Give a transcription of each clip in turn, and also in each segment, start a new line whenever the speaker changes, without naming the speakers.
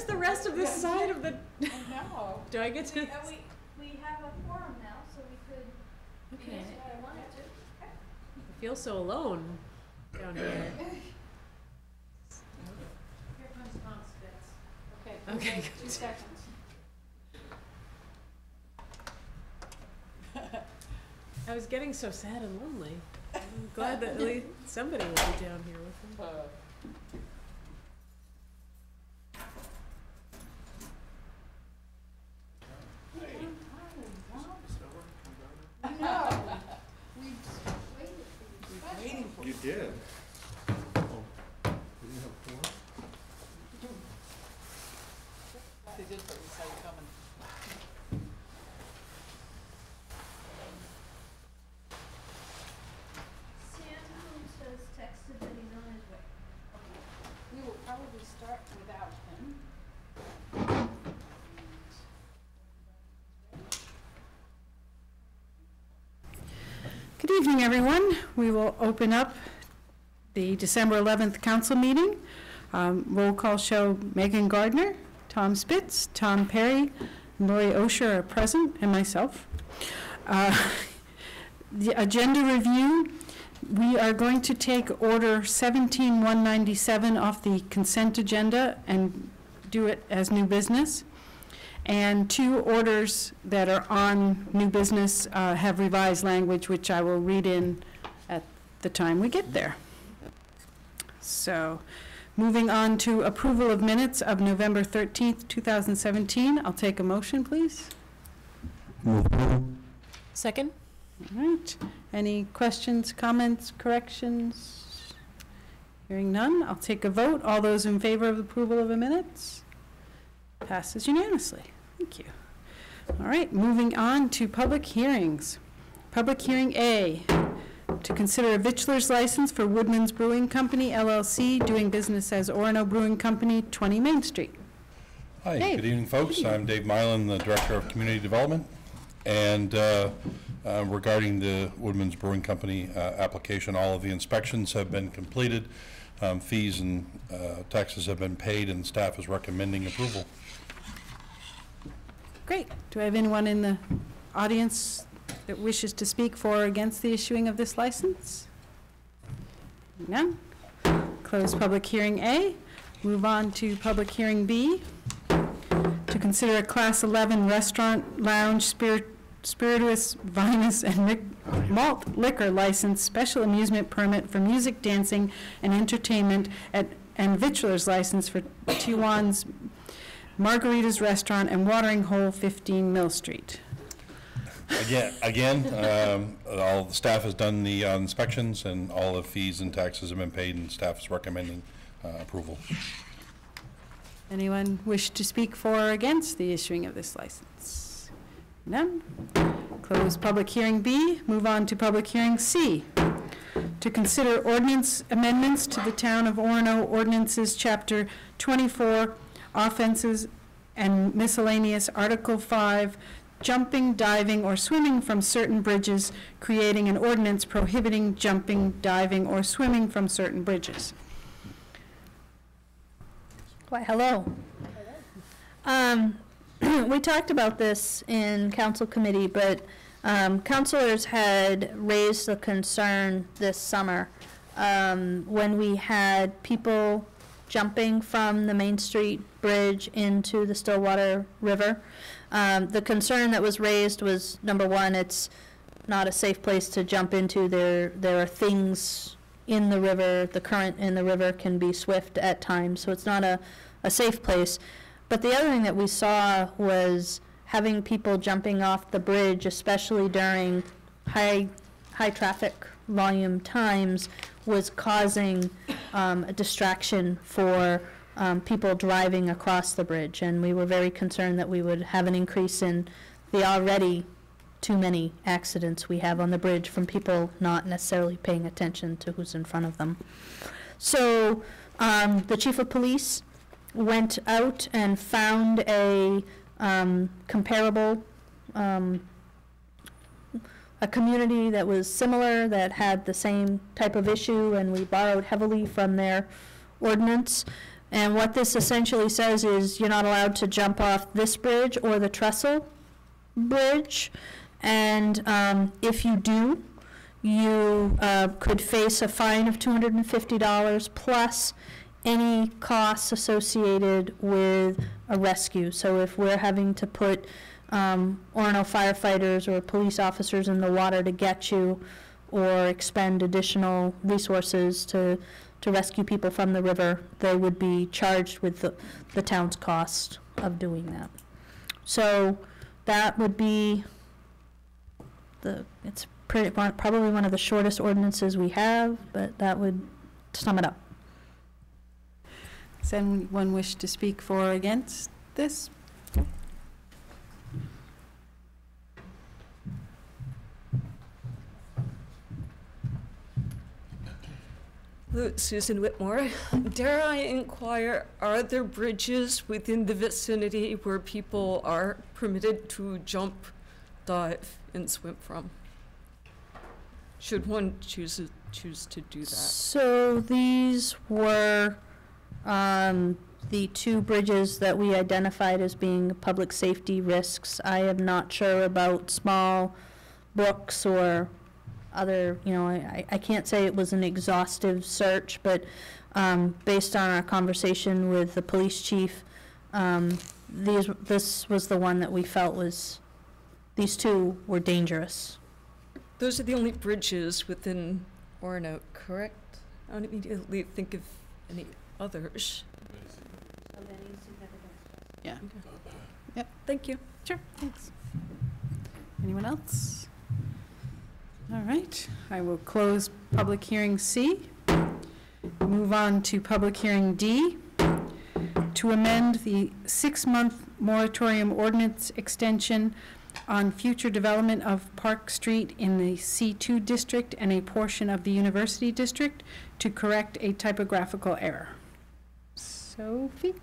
where's the rest of this side of the?
No.
Do I get to?
We have a forum now, so we could.
Okay.
If I wanted to.
I feel so alone down here.
Here comes Tom Spitz. Okay.
Okay.
2 seconds.
I was getting so sad and lonely. I'm glad that at least somebody will be down here with me.
You did.
They did, but we saw you coming.
Santa Cruz has texted that he's on his way.
We will probably start without him.
Good evening, everyone. We will open up the December 11th council meeting. Roll call show Megan Gardner, Tom Spitz, Tom Perry, Lori Osher are present, and myself. The agenda review, we are going to take order 17-197 off the consent agenda and do it as new business. And 2 orders that are on new business have revised language, which I will read in at the time we get there. So, moving on to approval of minutes of November 13th, 2017. I'll take a motion, please.
Second?
All right. Any questions, comments, corrections? Hearing none, I'll take a vote. All those in favor of approval of the minutes? Passes unanimously. Thank you. All right, moving on to public hearings. Public hearing A, to consider a vitulers license for Woodman's Brewing Company, LLC, doing business as Orono Brewing Company, 20 Main Street.
Hi,
Dave.
Good evening, folks. I'm Dave Mylan, the Director of Community Development. And regarding the Woodman's Brewing Company application, all of the inspections have been completed. Fees and taxes have been paid, and staff is recommending approval.
Great. Do I have anyone in the audience that wishes to speak for or against the issuing of this license? None. Close public hearing A. Move on to public hearing B. To consider a Class 11 restaurant, lounge, spirituous, vinous, and malt liquor license special amusement permit for music, dancing, and entertainment and vitulers license for Tijuana's Margarita's Restaurant and Watering Hole, 15 Mill Street.
Again, all the staff has done the inspections, and all the fees and taxes have been paid, and staff is recommending approval.
Anyone wish to speak for or against the issuing of this license? None. Close public hearing B. Move on to public hearing C. To consider ordinance amendments to the Town of Orono Ordinances, Chapter 24, Offenses and Miscellaneous, Article 5, jumping, diving, or swimming from certain bridges, creating an ordinance prohibiting jumping, diving, or swimming from certain bridges.
Why, hello. We talked about this in council committee, but councilors had raised the concern this summer when we had people jumping from the Main Street Bridge into the Stillwater River. The concern that was raised was, number one, it's not a safe place to jump into. There are things in the river, the current in the river can be swift at times, so it's not a safe place. But the other thing that we saw was having people jumping off the bridge, especially during high traffic volume times, was causing a distraction for people driving across the bridge. And we were very concerned that we would have an increase in the already too many accidents we have on the bridge from people not necessarily paying attention to who's in front of them. So the chief of police went out and found a comparable, a community that was similar, that had the same type of issue, and we borrowed heavily from their ordinance. And what this essentially says is you're not allowed to jump off this bridge or the trestle bridge. And if you do, you could face a fine of $250 plus any costs associated with a rescue. So if we're having to put Orono firefighters or police officers in the water to get you, or expend additional resources to rescue people from the river, they would be charged with the town's cost of doing that. So that would be it's probably one of the shortest ordinances we have, but that would sum it up.
Does anyone wish to speak for or against this?
Susan Whitmore. Dare I inquire, are there bridges within the vicinity where people are permitted to jump, dive, and swim from? Should one choose to do that?
So these were the two bridges that we identified as being public safety risks. I am not sure about small brooks or other, I can't say it was an exhaustive search, but based on our conversation with the police chief, this was the one that we felt these two were dangerous.
Those are the only bridges within Orono, correct? I don't immediately think of any others.
Yeah.
Okay.
Yep.
Thank you.
Sure, thanks. Anyone else? All right, I will close public hearing C. Move on to public hearing D. To amend the 6-month moratorium ordinance extension on future development of Park Street in the C2 district and a portion of the University district to correct a typographical error. Sophie?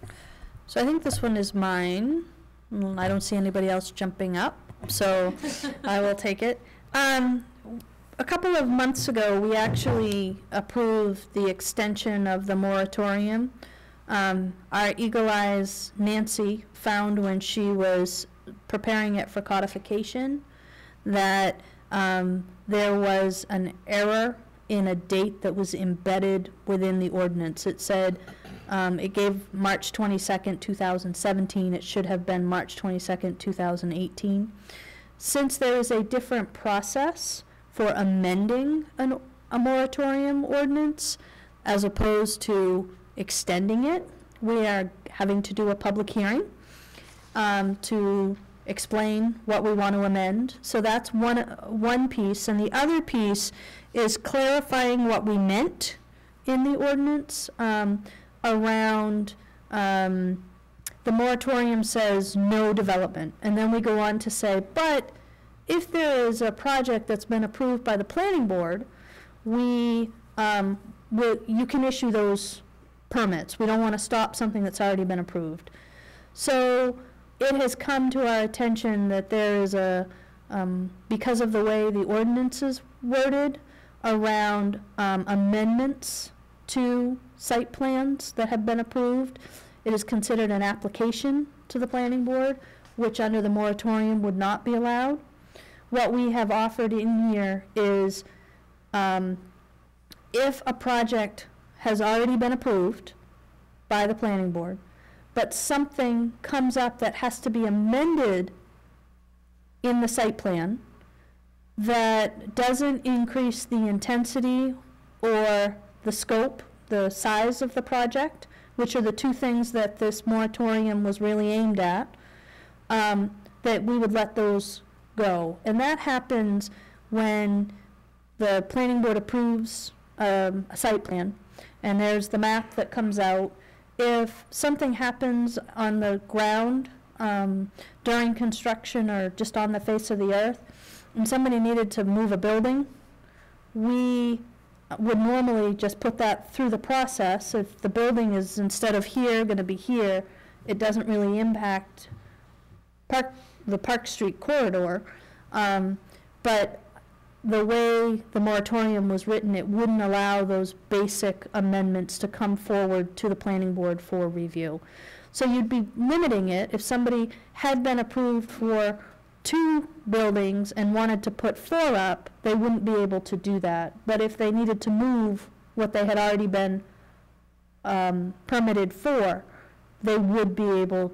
So I think this one is mine. I don't see anybody else jumping up, so I will take it. A couple of months ago, we actually approved the extension of the moratorium. Our Eagle Eyes Nancy found when she was preparing it for codification that there was an error in a date that was embedded within the ordinance. It said, it gave March 22nd, 2017. It should have been March 22nd, 2018. Since there is a different process for amending a moratorium ordinance as opposed to extending it, we are having to do a public hearing to explain what we want to amend. So that's one piece. And the other piece is clarifying what we meant in the ordinance around the moratorium says no development. And then we go on to say, but if there is a project that's been approved by the planning board, you can issue those permits. We don't want to stop something that's already been approved. So it has come to our attention that there is because of the way the ordinance is worded around amendments to site plans that have been approved, it is considered an application to the planning board, which under the moratorium would not be allowed. What we have offered in here is if a project has already been approved by the planning board, but something comes up that has to be amended in the site plan that doesn't increase the intensity or the scope, the size of the project, which are the two things that this moratorium was really aimed at, that we would let those go. And that happens when the planning board approves a site plan, and there's the map that comes out. If something happens on the ground during construction or just on the face of the earth, and somebody needed to move a building, we would normally just put that through the process. If the building is, instead of here, going to be here, it doesn't really impact the Park Street corridor. But the way the moratorium was written, it wouldn't allow those basic amendments to come forward to the planning board for review. So you'd be limiting it. If somebody had been approved for 2 buildings and wanted to put 4 up, they wouldn't be able to do that. But if they needed to move what they had already been permitted for, they would be able,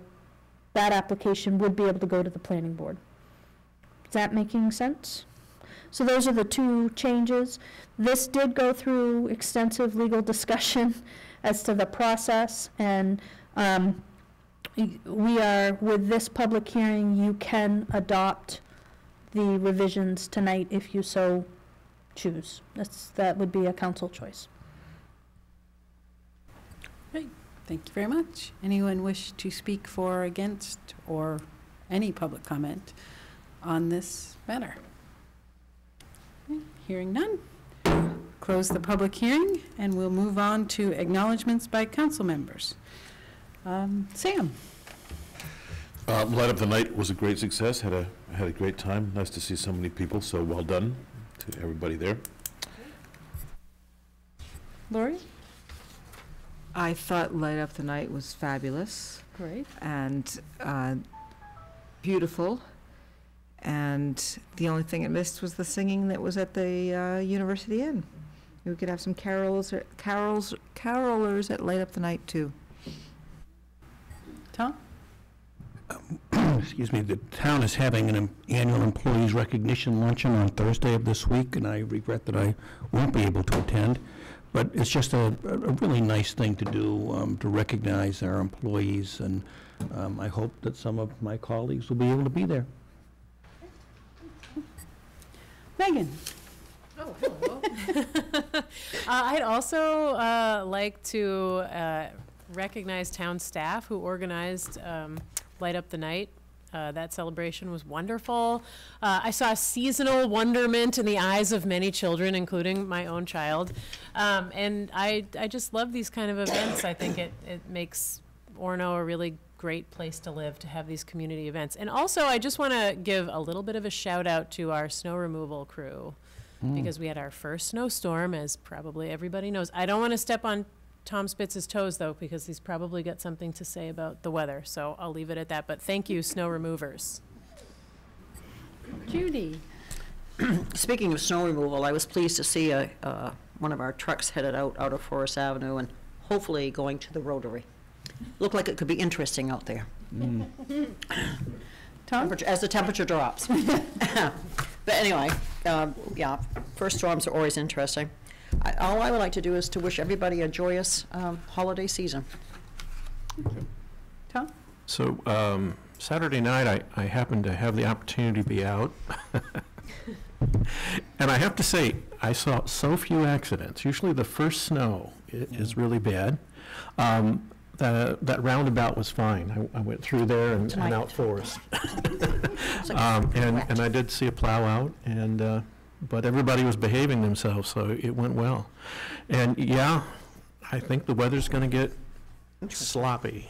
that application would be able to go to the planning board. Is that making sense? So those are the 2 changes. This did go through extensive legal discussion as to the process, and we are, with this public hearing, you can adopt the revisions tonight if you so choose. That would be a council choice.
Great, thank you very much. Anyone wish to speak for or against, or any public comment on this matter? Okay, hearing none, close the public hearing, and we'll move on to acknowledgements by council members. Sam.
Light Up the Night was a great success. Had a great time. Nice to see so many people. So well done to everybody there.
Lori?
I thought Light Up the Night was fabulous.
Great.
And beautiful. And the only thing it missed was the singing that was at the University Inn. We could have some carolers at Light Up the Night too.
Tom?
Excuse me, the town is having an annual employees recognition luncheon on Thursday of this week, and I regret that I won't be able to attend. But it's just a really nice thing to do, to recognize our employees, and I hope that some of my colleagues will be able to be there.
Megan?
Oh, hello. I'd also like to recognize town staff who organized Light Up the Night. That celebration was wonderful. I saw seasonal wonderment in the eyes of many children, including my own child. And I just love these kind of events. I think it makes Orono a really great place to live, to have these community events. And also, I just want to give a little bit of a shout out to our snow removal crew, because we had our first snowstorm, as probably everybody knows. I don't want to step on Tom Spitz's toes, though, because he's probably got something to say about the weather, so I'll leave it at that. But thank you, snow removers.
Judy?
Speaking of snow removal, I was pleased to see one of our trucks headed out of Forest Avenue and hopefully going to the Rotary. Looked like it could be interesting out there.
Tom?
As the temperature drops. But anyway, yeah, first storms are always interesting. All I would like to do is to wish everybody a joyous holiday season.
Tom?
So Saturday night, I happened to have the opportunity to be out. And I have to say, I saw so few accidents. Usually the first snow is really bad. That roundabout was fine. I went through there and out Forest. And I did see a plow out, and but everybody was behaving themselves, so it went well. And yeah, I think the weather's going to get sloppy.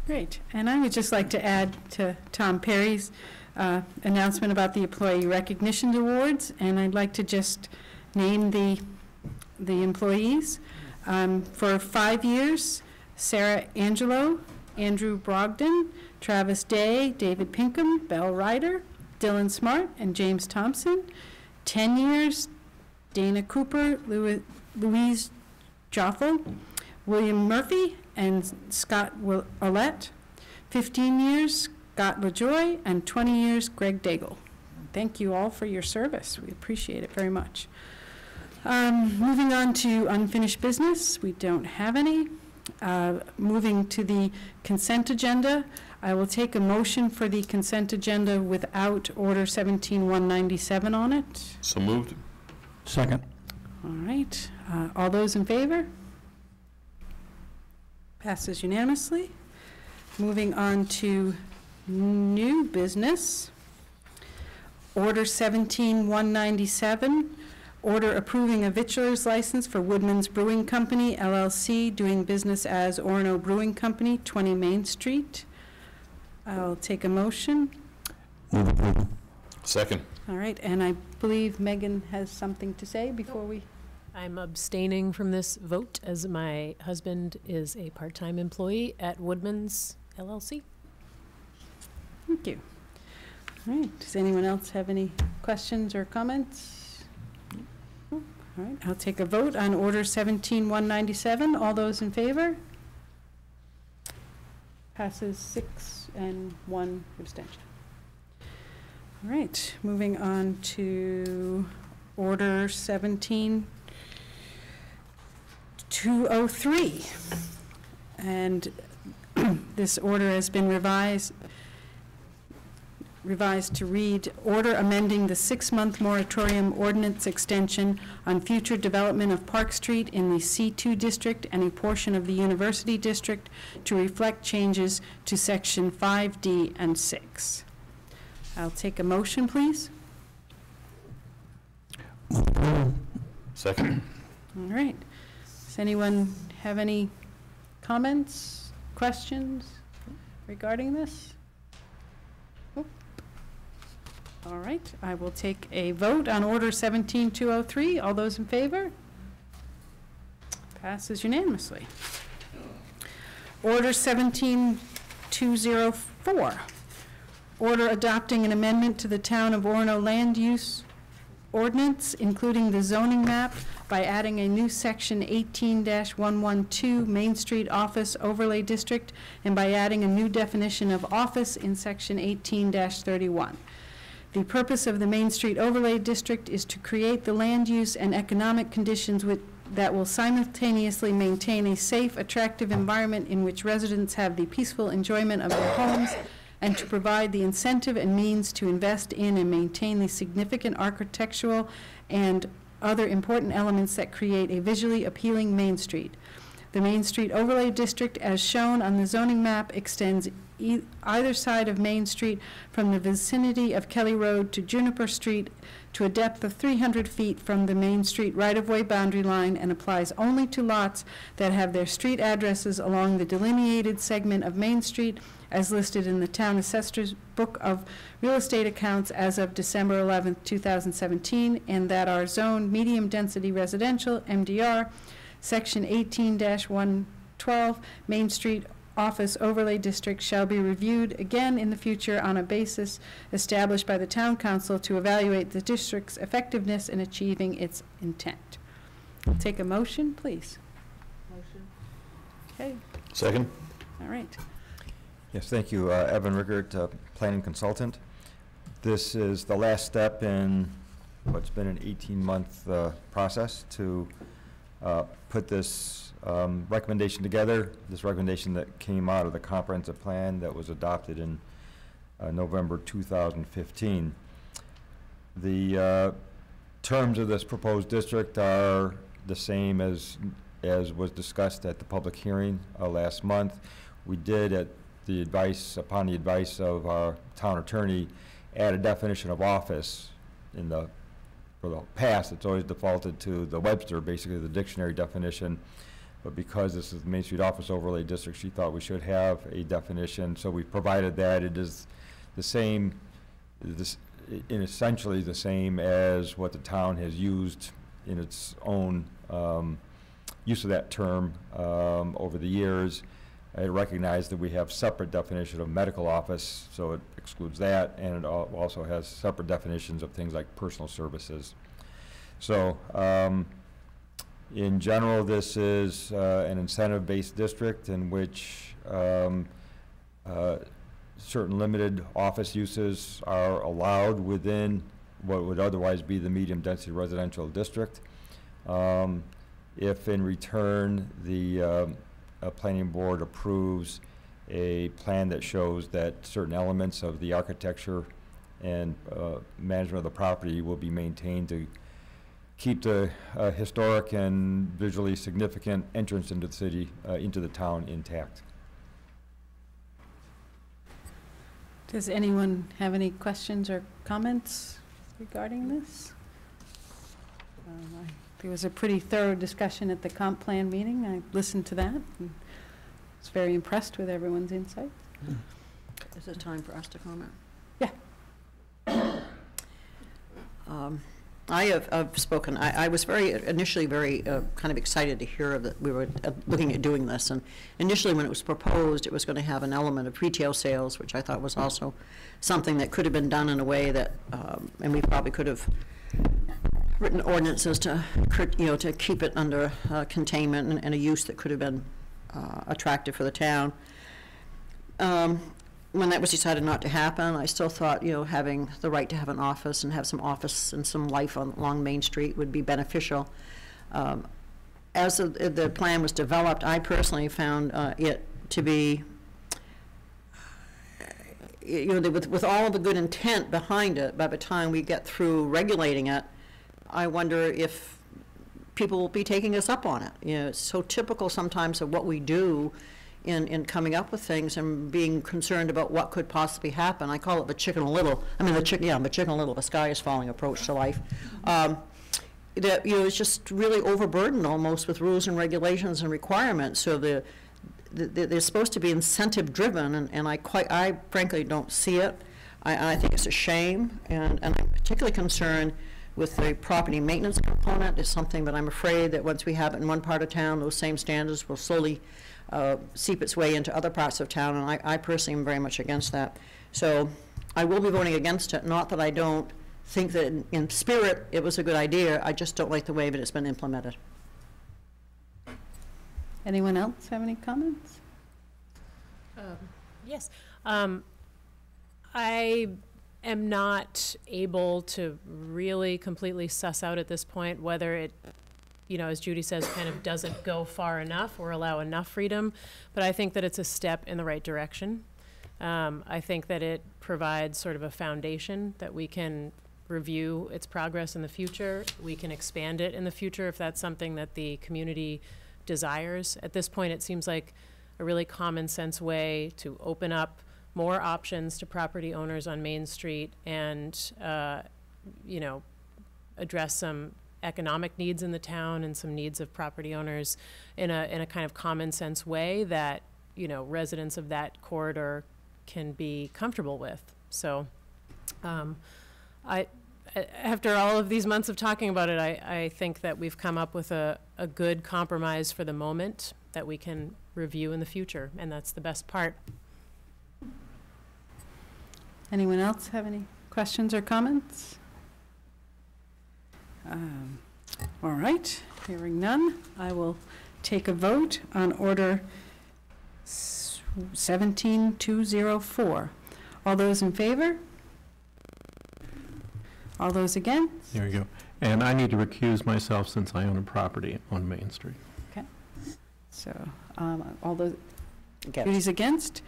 Great. And I would just like to add to Tom Perry's announcement about the Employee Recognition Awards, and I'd like to just name the employees. For 5 years, Sarah Angelo, Andrew Brogdon, Travis Day, David Pinkham, Belle Ryder, Dylan Smart, and James Thompson. 10 years, Dana Cooper, Louise Jothel, William Murphy, and Scott Ollett. 15 years, Scott LaJoy, and 20 years, Greg Daigle. Thank you all for your service. We appreciate it very much. Moving on to unfinished business, we don't have any. Moving to the consent agenda, I will take a motion for the consent agenda without Order 17-197 on it.
So moved.
Second.
All right. All those in favor? Passes unanimously. Moving on to new business. Order 17-197. Order approving a victualer's license for Woodman's Brewing Company, LLC, doing business as Orono Brewing Company, 20 Main Street. I'll take a motion.
Move approval.
Second.
All right, and I believe Megan has something to say before we...
I'm abstaining from this vote as my husband is a part-time employee at Woodman's LLC.
Thank you. All right, does anyone else have any questions or comments? All right, I'll take a vote on Order 17-197. All those in favor? Passes 6 and 1 abstention. All right, moving on to Order 17-203. And this order has been revised to read, order amending the 6-month moratorium ordinance extension on future development of Park Street in the C2 district and a portion of the University district to reflect changes to section 5D and 6. I'll take a motion, please.
Second.
All right. Does anyone have any comments, questions regarding this? All right, I will take a vote on Order 17-203. All those in favor? Passes unanimously. Order 17-204. Order adopting an amendment to the Town of Orono Land Use Ordinance, including the zoning map, by adding a new section 18-112 Main Street Office Overlay District, and by adding a new definition of office in section 18-31. The purpose of the Main Street Overlay District is to create the land use and economic conditions that will simultaneously maintain a safe, attractive environment in which residents have the peaceful enjoyment of their homes, and to provide the incentive and means to invest in and maintain the significant architectural and other important elements that create a visually appealing Main Street. The Main Street Overlay District, as shown on the zoning map, extends either side of Main Street from the vicinity of Kelly Road to Juniper Street to a depth of 300 feet from the Main Street right-of-way boundary line, and applies only to lots that have their street addresses along the delineated segment of Main Street as listed in the Town Assessor's Book of Real Estate Accounts as of December 11, 2017, and that are zoned medium-density residential, MDR, Section 18-112, Main Street Office Overlay District shall be reviewed again in the future on a basis established by the Town Council to evaluate the district's effectiveness in achieving its intent. Take a motion, please. Motion. Okay.
Second.
All right.
Yes, thank you. Evan Rickert, planning consultant. This is the last step in what's been an 18-month process to put this recommendation together, this recommendation that came out of the comprehensive plan that was adopted in November 2015. The terms of this proposed district are the same as was discussed at the public hearing last month. We did, upon the advice of our town attorney, add a definition of office. For the past, it's always defaulted to the Webster, basically the dictionary definition. But because this is the Main Street Office Overlay District, she thought we should have a definition. So we provided that. It is the same, essentially the same as what the town has used in its own use of that term over the years. I recognize that we have separate definition of medical office, so it excludes that, and it also has separate definitions of things like personal services. So in general, this is an incentive-based district in which certain limited office uses are allowed within what would otherwise be the medium-density residential district. If in return the planning board approves a plan that shows that certain elements of the architecture and management of the property will be maintained to keep the historic and visually significant entrance into the city, into the town intact.
Does anyone have any questions or comments regarding this? There was a pretty thorough discussion at the comp plan meeting. I listened to that and was very impressed with everyone's insight.
Is it time for us to comment?
Yeah.
I've spoken, I was initially very kind of excited to hear that we were looking at doing this. And initially when it was proposed, it was going to have an element of retail sales, which I thought was also something that could have been done in a way that, and we probably could have written ordinances to, to keep it under containment and a use that could have been attractive for the town. When that was decided not to happen, I still thought, having the right to have an office and have some office and some life along Main Street would be beneficial. As the plan was developed, I personally found it to be, with all of the good intent behind it, by the time we get through regulating it, I wonder if people will be taking us up on it. It's so typical sometimes of what we do in coming up with things and being concerned about what could possibly happen. I call it the chicken little. I mean, the chicken little, the sky is falling approach to life. That, it's just really overburdened almost with rules and regulations and requirements. So they're supposed to be incentive driven, and I frankly don't see it. I think it's a shame, and I'm particularly concerned with the property maintenance component. Is something that I'm afraid that once we have it in one part of town, those same standards will slowly seep its way into other parts of town, and I personally am very much against that. So I will be voting against it, not that I don't think that in spirit it was a good idea, I just don't like the way that it's been implemented.
Anyone else have any comments?
Yes. I am not able to really completely suss out at this point whether it, as Judy says, kind of doesn't go far enough or allow enough freedom, but I think that it's a step in the right direction. I think that it provides sort of a foundation that we can review its progress in the future. We can expand it in the future if that's something that the community desires. At this point, it seems like a really common sense way to open up more options to property owners on Main Street and, address some economic needs in the town and some needs of property owners in a kind of common sense way that, residents of that corridor can be comfortable with. So, after all of these months of talking about it, I think that we've come up with a good compromise for the moment that we can review in the future, and that's the best part.
Anyone else have any questions or comments? All right, hearing none, I will take a vote on order 17204. All those in favor? All those against?
There you go. And I need to recuse myself since I own a property on Main Street.
Okay. So, all those, Judy's against?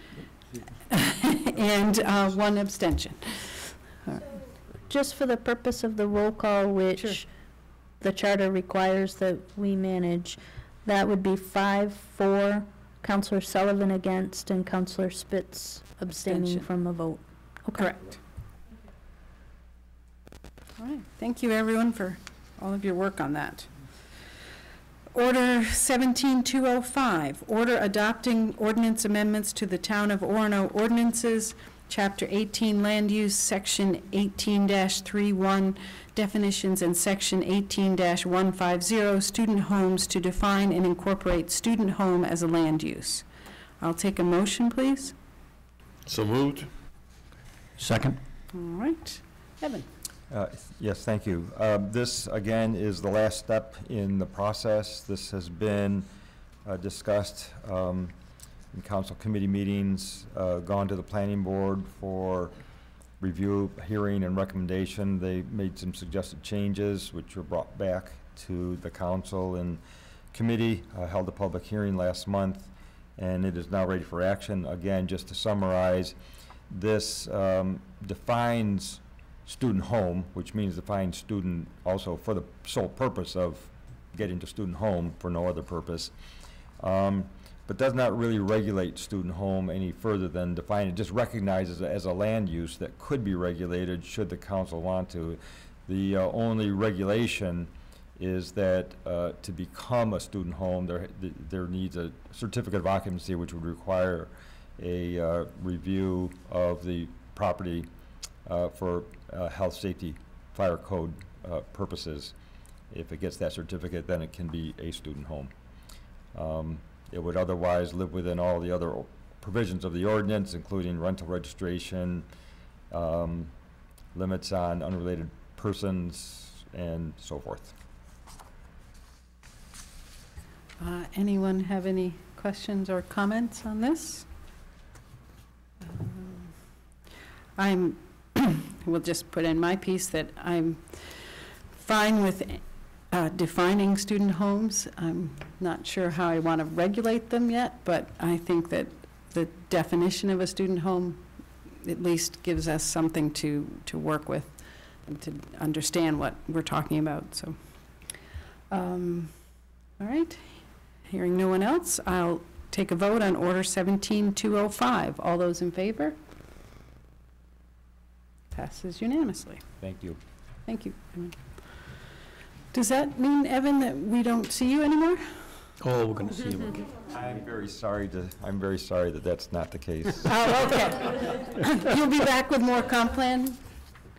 And one abstention.
Just for the purpose of the roll call, which
Sure.
the charter requires that we manage, that would be 5-4, Counselor Sullivan against, and Counselor Spitz abstaining
Abstention.
from a vote. Okay.
Correct. All right, thank you everyone for all of your work on that. Order 17205, order adopting ordinance amendments to the Town of Orono ordinances, Chapter 18 Land Use, Section 18-31 Definitions, and Section 18-150 Student Homes to define and incorporate student home as a land use. I'll take a motion, please.
So moved.
Second.
All right, Evan.
Yes, thank you. This, again, is the last step in the process. This has been discussed in council committee meetings, gone to the planning board for review, hearing, and recommendation. They made some suggested changes, which were brought back to the council and committee, held a public hearing last month, and it is now ready for action. Again, just to summarize, this defines student home, which means define student also for the sole purpose of getting to student home for no other purpose, but does not really regulate student home any further than define it. Just recognizes it as a land use that could be regulated should the council want to. The only regulation is that to become a student home, there needs a certificate of occupancy, which would require a review of the property for health, safety, fire code purposes. If it gets that certificate, then it can be a student home. It would otherwise live within all the other provisions of the ordinance, including rental registration, limits on unrelated persons, and so forth.
Anyone have any questions or comments on this? We'll just put in my piece that I'm fine with defining student homes. I'm not sure how I want to regulate them yet, but I think that the definition of a student home at least gives us something to work with and to understand what we're talking about. So, all right. Hearing no one else, I'll take a vote on Order 17205. All those in favor? Passes unanimously.
Thank you.
Thank you, Evan. Does that mean, Evan, that we don't see you anymore?
Oh, we're going to see you again.
I'm very sorry that that's not the case.
Oh, okay. You'll be back with more comp plan?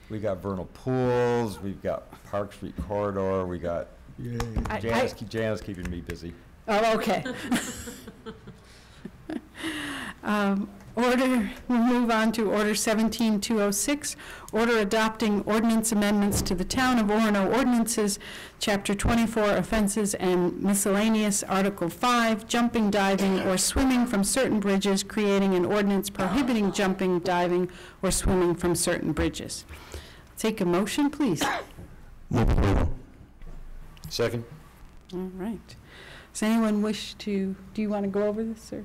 We got vernal pools, we've got Park Street corridor, we got Janice keeping me busy.
Oh, okay. We'll move on to Order 17206, order adopting ordinance amendments to the Town of Orono Ordinances, Chapter 24, Offenses and Miscellaneous, Article 5, Jumping, Diving, or Swimming from certain bridges, creating an ordinance prohibiting jumping, diving, or swimming from certain bridges. Take a motion, please.
Move approval.
Second?
All right. Does anyone wish to, do you want to go over this, or?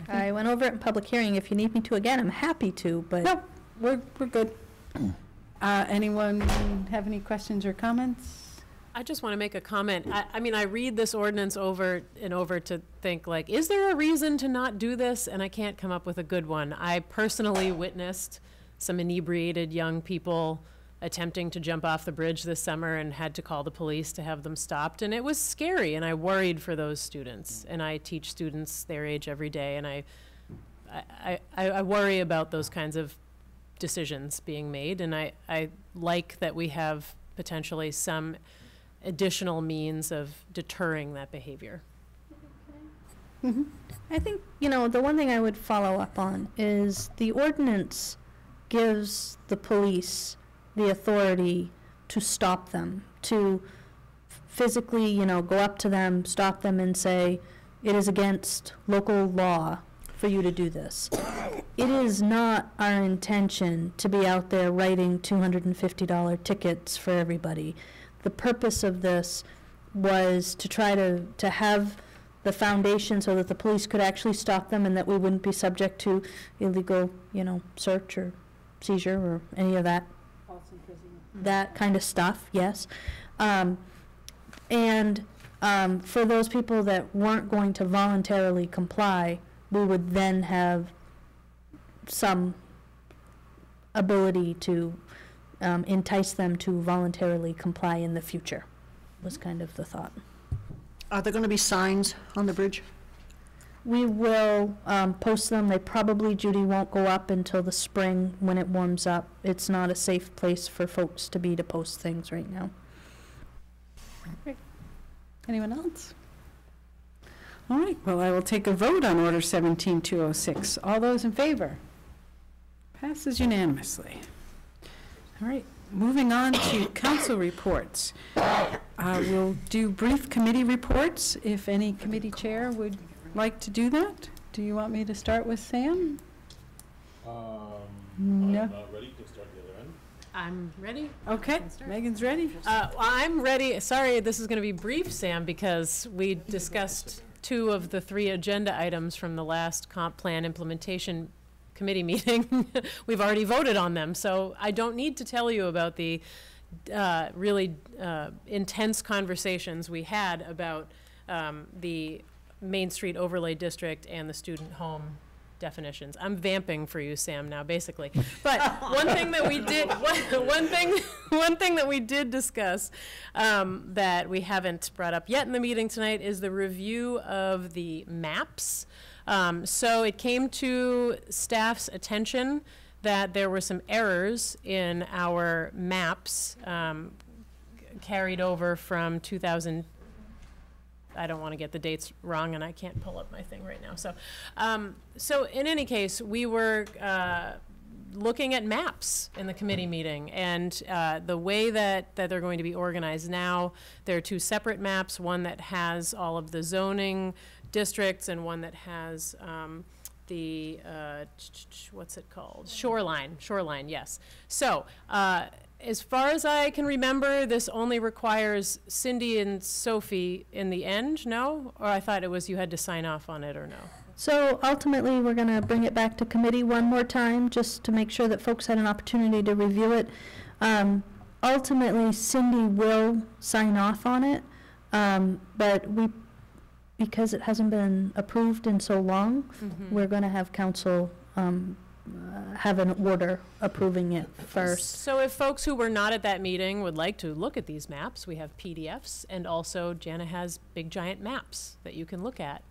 I went over it in public hearing. If you need me to again, I'm happy to, but.
No, we're good. Anyone have any questions or comments?
I just want to make a comment. I mean, I read this ordinance over and over to think, like, is there a reason to not do this? And I can't come up with a good one. I personally witnessed some inebriated young people attempting to jump off the bridge this summer and had to call the police to have them stopped. And it was scary, and I worried for those students. And I teach students their age every day, and I worry about those kinds of decisions being made. And I like that we have potentially some additional means of deterring that behavior.
Mm-hmm. I think, the one thing I would follow up on is the ordinance gives the police the authority to stop them, to physically, go up to them, stop them, and say, it is against local law for you to do this. It is not our intention to be out there writing $250 tickets for everybody. The purpose of this was to try to have the foundation so that the police could actually stop them and that we wouldn't be subject to illegal, search or seizure or any of that. That kind of stuff, yes. For those people that weren't going to voluntarily comply, we would then have some ability to entice them to voluntarily comply in the future, was kind of the thought.
Are there going to be signs on the bridge?
We will post them. They probably, Judy, won't go up until the spring when it warms up. It's not a safe place for folks to be to post things right now.
Great. Anyone else? All right, well, I will take a vote on Order 17206. All those in favor? Passes unanimously. All right, moving on to council reports. We'll do brief committee reports, if any committee chair would like to do that. Do you want me to start with Sam? No.
I'm not ready to start the other end.
I'm ready.
Okay, Megan's ready.
I'm ready. Sorry, this is going to be brief, Sam, because we discussed 2 of the 3 agenda items from the last comp plan implementation committee meeting. We've already voted on them, so I don't need to tell you about the really intense conversations we had about the Main Street Overlay District and the student home definitions. I'm vamping for you, Sam, now, basically. But one thing that we did, one thing that we did discuss that we haven't brought up yet in the meeting tonight is the review of the maps. So it came to staff's attention that there were some errors in our maps carried over from 2000. I don't want to get the dates wrong, and I can't pull up my thing right now. So, so in any case, we were looking at maps in the committee meeting, and the way that they're going to be organized now, there are two separate maps, one that has all of the zoning districts and one that has the, what's it called? Shoreline, yes. So, as far as I can remember, this only requires Cindy and Sophie in the end, no? Or I thought it was you had to sign off on it, or no?
So ultimately, we're going to bring it back to committee one more time, just to make sure that folks had an opportunity to review it. Ultimately, Cindy will sign off on it, but because it hasn't been approved in so long, we're going to have council have an order approving it first.
So if folks who were not at that meeting would like to look at these maps, we have PDFs, and also Jana has big giant maps that you can look at.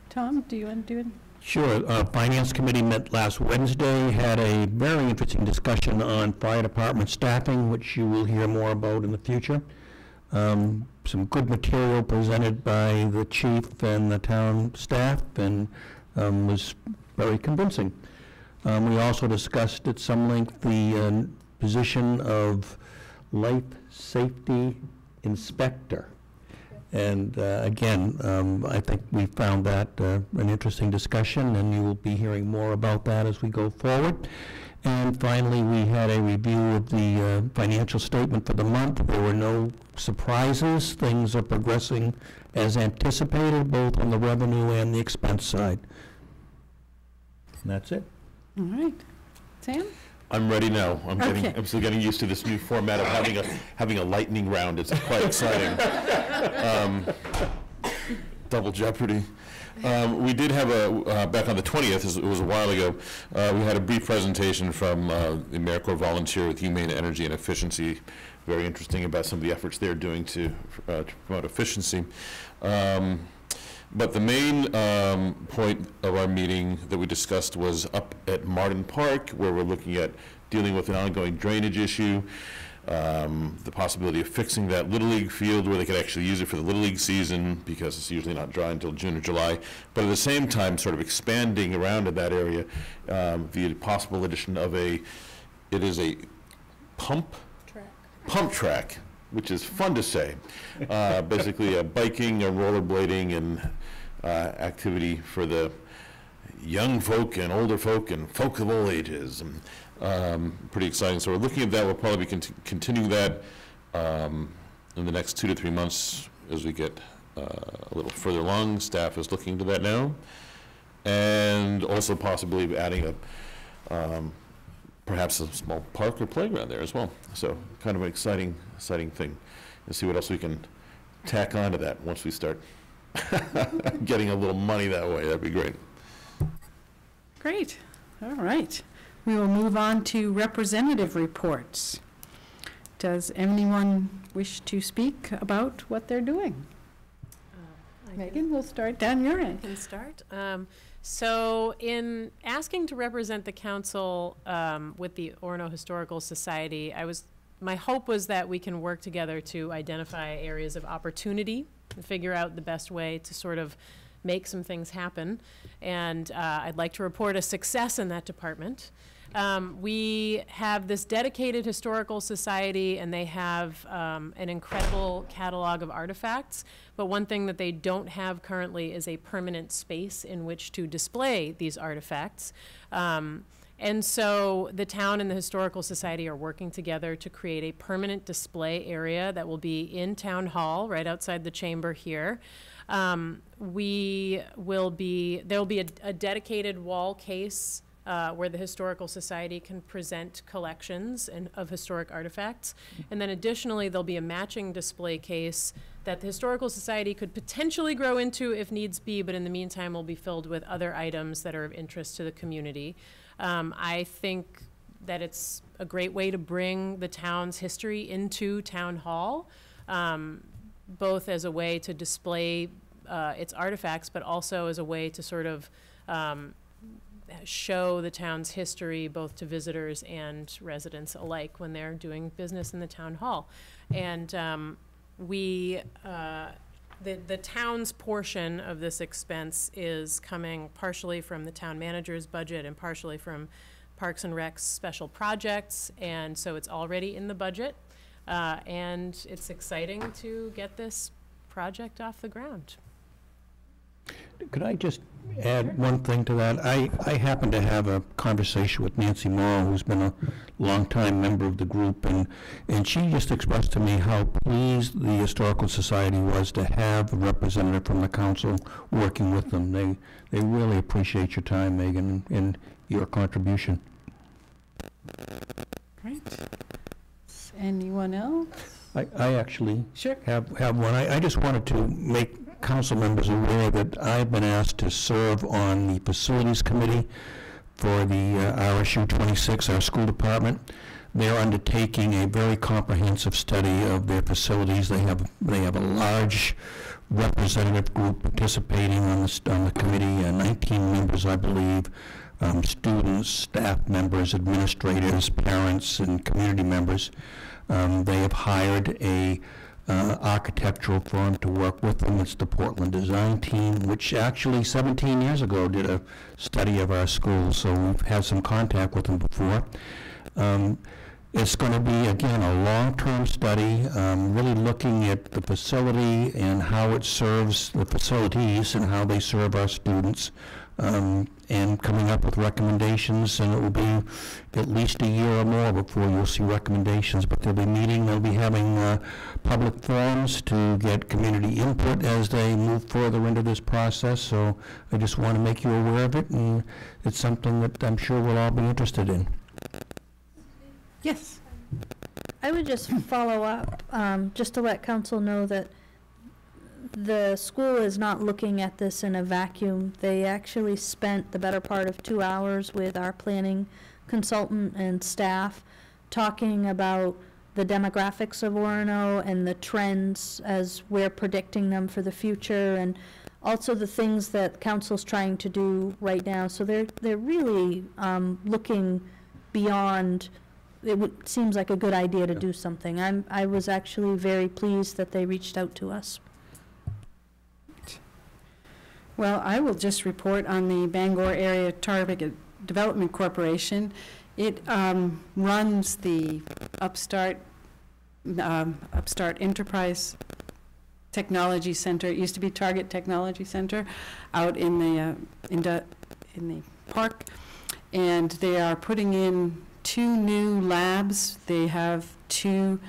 Tom, do you want to do it?
Sure. Finance Committee met last Wednesday, had a very interesting discussion on fire department staffing, which you will hear more about in the future. Some good material presented by the chief and the town staff, and was very convincing. We also discussed at some length the position of life safety inspector. And again, I think we found that an interesting discussion, and you will be hearing more about that as we go forward. And finally, we had a review of the financial statement for the month. There were no surprises. Things are progressing as anticipated, both on the revenue and the expense side. And that's it.
All right. Sam?
I'm ready now. I'm still getting used to this new format of having a lightning round. It's quite exciting. Double jeopardy. We did have back on the 20th, it was a while ago, we had a brief presentation from the AmeriCorps volunteer with Humane Energy and Efficiency. Very interesting about some of the efforts they're doing to promote efficiency. But the main point of our meeting that we discussed was up at Martin Park, where we're looking at dealing with an ongoing drainage issue, the possibility of fixing that Little League field where they could actually use it for the Little League season, because it's usually not dry until June or July, but at the same time sort of expanding around in that area via possible addition of it is a pump track, which is fun to say. Basically a biking, a rollerblading, and activity for the young folk and older folk and folk of all ages. Pretty exciting. So we're looking at that. We'll probably be continuing that in the next 2 to 3 months as we get a little further along. Staff is looking into that now. And also possibly adding perhaps a small park or playground there as well. So kind of an exciting thing. And see what else we can tack onto that once we start getting a little money that way. That'd be great.
Great. All right. We will move on to representative reports. Does anyone wish to speak about what they're doing? Megan, we'll start down your end.
I can start. So in asking to represent the council with the Orono Historical Society, my hope was that we can work together to identify areas of opportunity and figure out the best way to sort of make some things happen. And I'd like to report a success in that department. We have this dedicated historical society, and they have an incredible catalog of artifacts. But one thing that they don't have currently is a permanent space in which to display these artifacts. And so the town and the Historical Society are working together to create a permanent display area that will be in Town Hall, right outside the chamber here. There will be a dedicated wall case where the Historical Society can present collections of historic artifacts. And then additionally, there'll be a matching display case that the Historical Society could potentially grow into if needs be, but in the meantime will be filled with other items that are of interest to the community. I think that it's a great way to bring the town's history into Town Hall, both as a way to display its artifacts, but also as a way to sort of show the town's history both to visitors and residents alike when they're doing business in the town hall. And the town's portion of this expense is coming partially from the town manager's budget and partially from Parks and Rec's special projects, and so it's already in the budget. And it's exciting to get this project off the ground.
Could I just add one thing to that? I happened to have a conversation with Nancy Morrow, who's been a longtime member of the group, and she just expressed to me how pleased the Historical Society was to have a representative from the council working with them. They really appreciate your time, Megan, and your contribution.
Great. Anyone else?
I actually
Sure.
have one. I just wanted to make council members aware that I've been asked to serve on the facilities committee for the RSU 26, our school department. They're undertaking a very comprehensive study of their facilities. They have a large representative group participating on the committee, 19 members, I believe, students, staff members, administrators, parents, and community members. They have hired a architectural firm to work with them. It's the Portland Design Team, which actually 17 years ago did a study of our schools, so we've had some contact with them before. It's going to be, again, a long-term study, really looking at the facility and how it serves the facilities and how they serve our students, and coming up with recommendations, and it will be at least a year or more before you'll see recommendations. But they'll be meeting, they'll be having public forums to get community input as they move further into this process. So I just want to make you aware of it, and it's something that I'm sure we'll all be interested in.
Yes.
I would just follow up, just to let council know that the school is not looking at this in a vacuum. They actually spent the better part of 2 hours with our planning consultant and staff talking about the demographics of Orono and the trends as we're predicting them for the future, and also the things that council's trying to do right now. So they're really looking beyond. Seems like a good idea to do something. I was actually very pleased that they reached out to us.
Well, I will just report on the Bangor Area Target Development Corporation. It runs the Upstart Enterprise Technology Center. It used to be Target Technology Center out in the park, and they are putting in 2 new labs. They have 2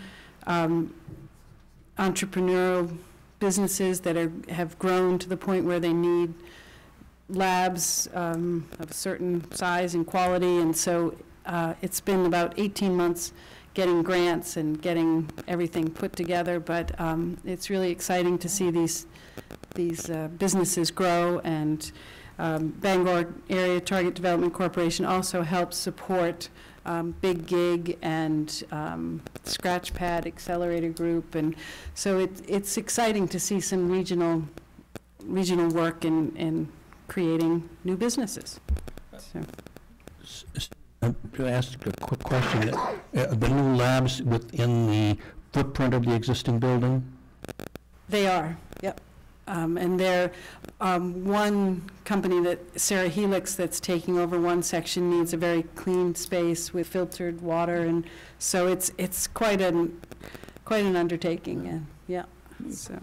entrepreneurial businesses that have grown to the point where they need labs of a certain size and quality, and so it's been about 18 months getting grants and getting everything put together, but it's really exciting to see these businesses grow. And Bangor Area Target Development Corporation also helps support Big Gig and Scratchpad Accelerator Group, and so it's exciting to see some regional work in creating new businesses. So.
To ask a quick question, the new labs within the footprint of the existing building?
They are, yep. And they're one company, that Sarah Helix, that's taking over one section, needs a very clean space with filtered water, and so it's quite an undertaking. And yeah. So,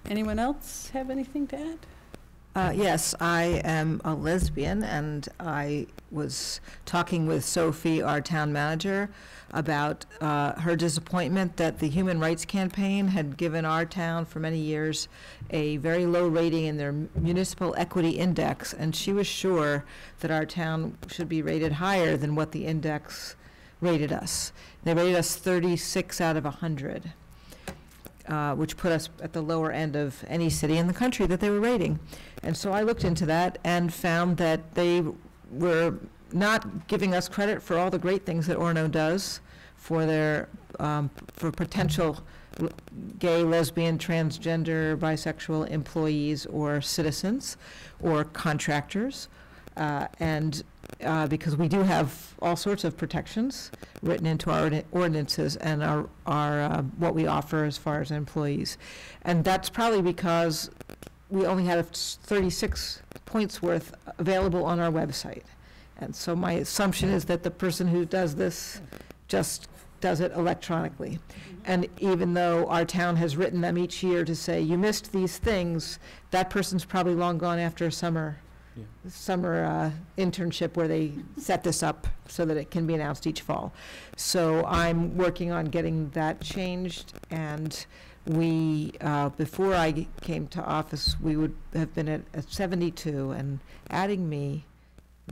anyone else have anything to add?
Yes, I am a lesbian, and I was talking with Sophie, our town manager, about her disappointment that the Human Rights Campaign had given our town for many years a very low rating in their Municipal Equity Index, and she was sure that our town should be rated higher than what the index rated us. They rated us 36 out of 100. Which put us at the lower end of any city in the country that they were rating. And so I looked into that and found that they were not giving us credit for all the great things that Orono does for their for potential gay, lesbian, transgender, bisexual employees or citizens or contractors. Because we do have all sorts of protections written into our ordinances and our what we offer as far as employees. And that's probably because we only have 36 points worth available on our website. And so my assumption is that the person who does this just does it electronically. And even though our town has written them each year to say, you missed these things, that person's probably long gone after a summer internship where they set this up so that it can be announced each fall. So I'm working on getting that changed, and we, before I came to office, we would have been at 72, and adding me,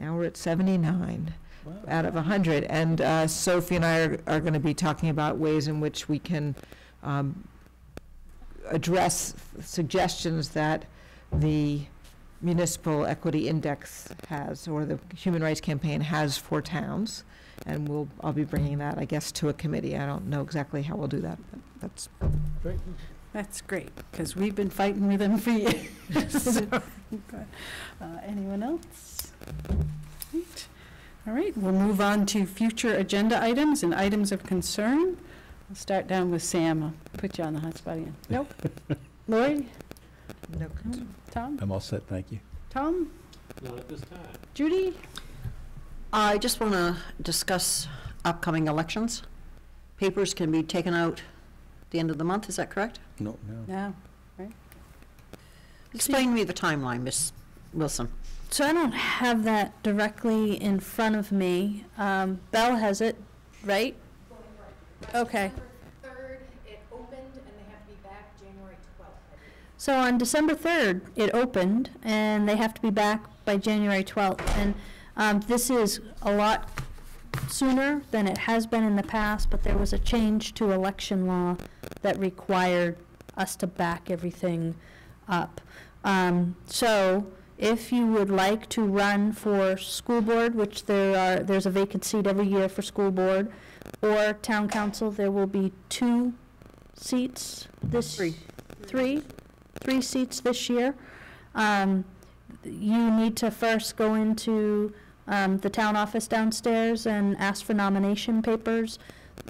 now we're at 79 out of 100. And Sophie and I are going to be talking about ways in which we can address suggestions that the Municipal Equity Index has, or the Human Rights Campaign has for towns. And I'll be bringing that, I guess, to a committee. I don't know exactly how we'll do that, but that's
great. That's great, because we've been fighting with them for years. So, anyone else? Right. All right, we'll move on to future agenda items and items of concern. I'll start down with Sam. I'll put you on the hot spot again. Nope. Lori?
no.
Tom?
I'm all set, thank you.
Tom?
Not at this time.
Judy?
I just want to discuss upcoming elections. Papers can be taken out at the end of the month, is that correct?
No.
No. Right.
Explain to me the timeline, Ms. Wilson.
So I don't have that directly in front of me. Belle has it, right? Okay.
December 3rd, it opened, and they have to be back January 12th.
So on December 3rd, it opened, and they have to be back by January 12th. And this is a lot sooner than it has been in the past, but there was a change to election law that required us to back everything up. So if you would like to run for school board, which there's a vacant seat every year for school board, or town council, there will be 2 seats this, three seats this year. You need to first go into the town office downstairs and ask for nomination papers.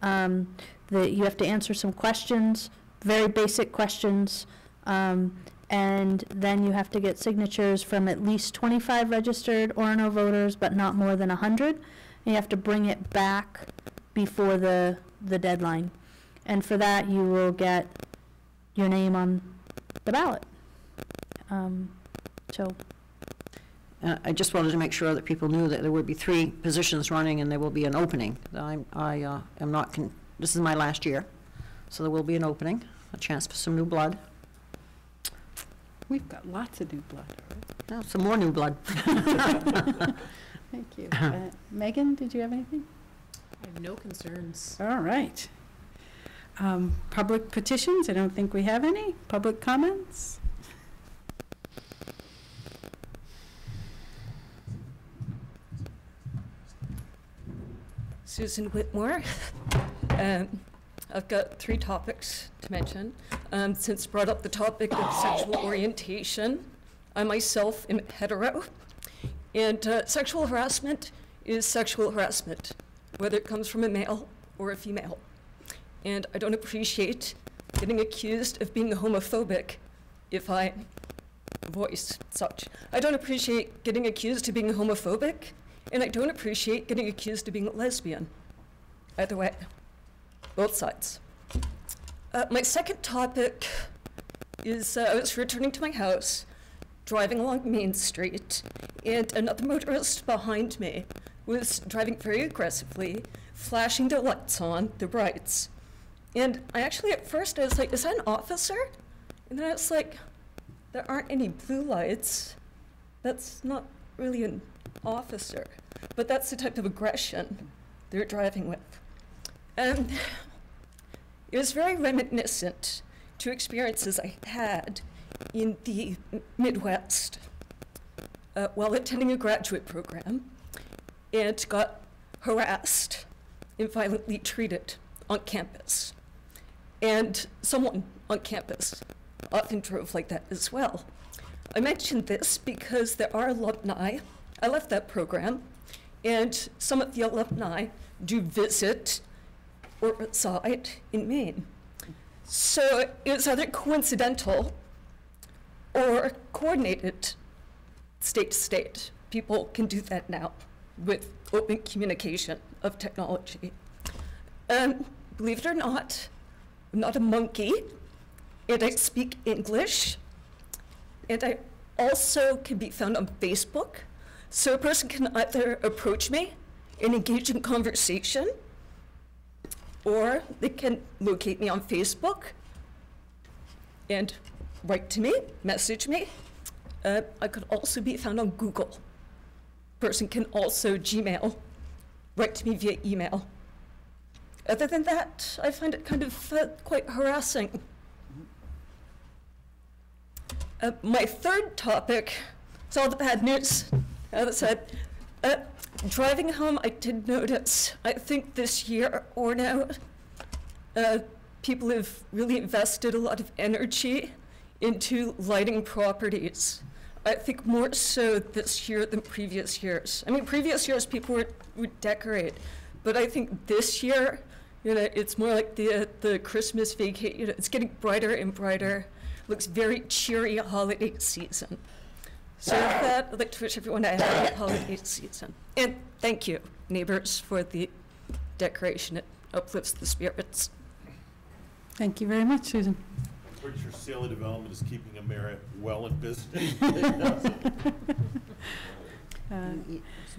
You have to answer some questions, very basic questions, and then you have to get signatures from at least 25 registered Orono voters, but not more than 100. You have to bring it back before the deadline. And for that, you will get your name on the ballot.
I just wanted to make sure that people knew that there would be 3 positions running and there will be an opening. I am not, this is my last year, so there will be an opening, a chance for some new blood.
We've got lots of new blood.
Oh, some more new blood.
Thank you. Megan, did you have anything?
I have no concerns.
All right. Public petitions, I don't think we have any. Public comments?
Susan Whitmore. I've got 3 topics to mention. Since brought up the topic of sexual orientation, I myself am hetero, and sexual harassment is sexual harassment, whether it comes from a male or a female. And I don't appreciate getting accused of being homophobic if I voice such. I don't appreciate getting accused of being homophobic, and I don't appreciate getting accused of being lesbian. Either way, both sides. My second topic is I was returning to my house, driving along Main Street, and another motorist behind me was driving very aggressively, flashing their lights on, the brights. And I actually, at first, I was like, is that an officer? And then I was like, there aren't any blue lights. That's not really an officer. But that's the type of aggression they're driving with. And it was very reminiscent to experiences I had in the Midwest while attending a graduate program, and got harassed and violently treated on campus. And someone on campus often drove like that as well. I mentioned this because there are alumni. I left that program, and some of the alumni do visit or reside in Maine. So it's either coincidental or coordinated state to state. People can do that now with open communication of technology. Believe it or not, I'm not a monkey, and I speak English, and I also can be found on Facebook. So a person can either approach me and engage in conversation, or they can locate me on Facebook and write to me, message me. I could also be found on Google. Person can also Gmail, write to me via email. Other than that, I find it kind of quite harassing. My third topic is all the bad news. As I said, driving home, I did notice, I think this year or now, people have really invested a lot of energy into lighting properties. I think more so this year than previous years. I mean, previous years people would decorate, but I think this year, it's more like the Christmas vacation. It's getting brighter and brighter. Looks very cheery holiday season. So with that, I'd like to wish everyone a happy holiday season. And thank you, neighbors, for the decoration. It uplifts the spirits.
Thank you very much, Susan.
Pretty sure Saley Development is keeping Amerit well in business.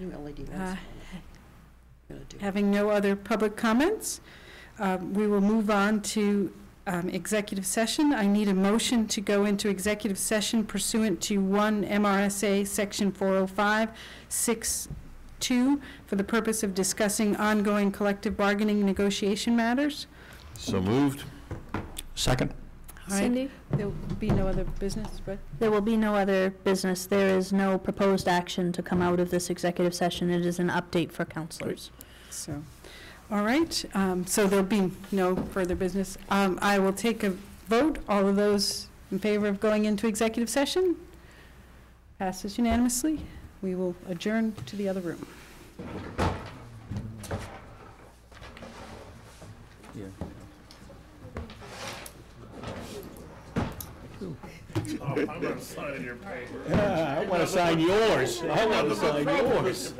New LED lights.
Having no other public comments, we will move on to executive session. I need a motion to go into executive session pursuant to 1 MRSA Section 405(6)(2) for the purpose of discussing ongoing collective bargaining negotiation matters.
So moved.
Second.
All right.
Cindy?
There will be no other business, but
There will be no other business. There is no proposed action to come out of this executive session. It is an update for counselors.
so, all right. So there'll be no further business. I will take a vote. All of those in favor of going into executive session? Passes unanimously. We will adjourn to the other room.
I'm gonna sign your paper.
I want to sign yours. I want to sign yours.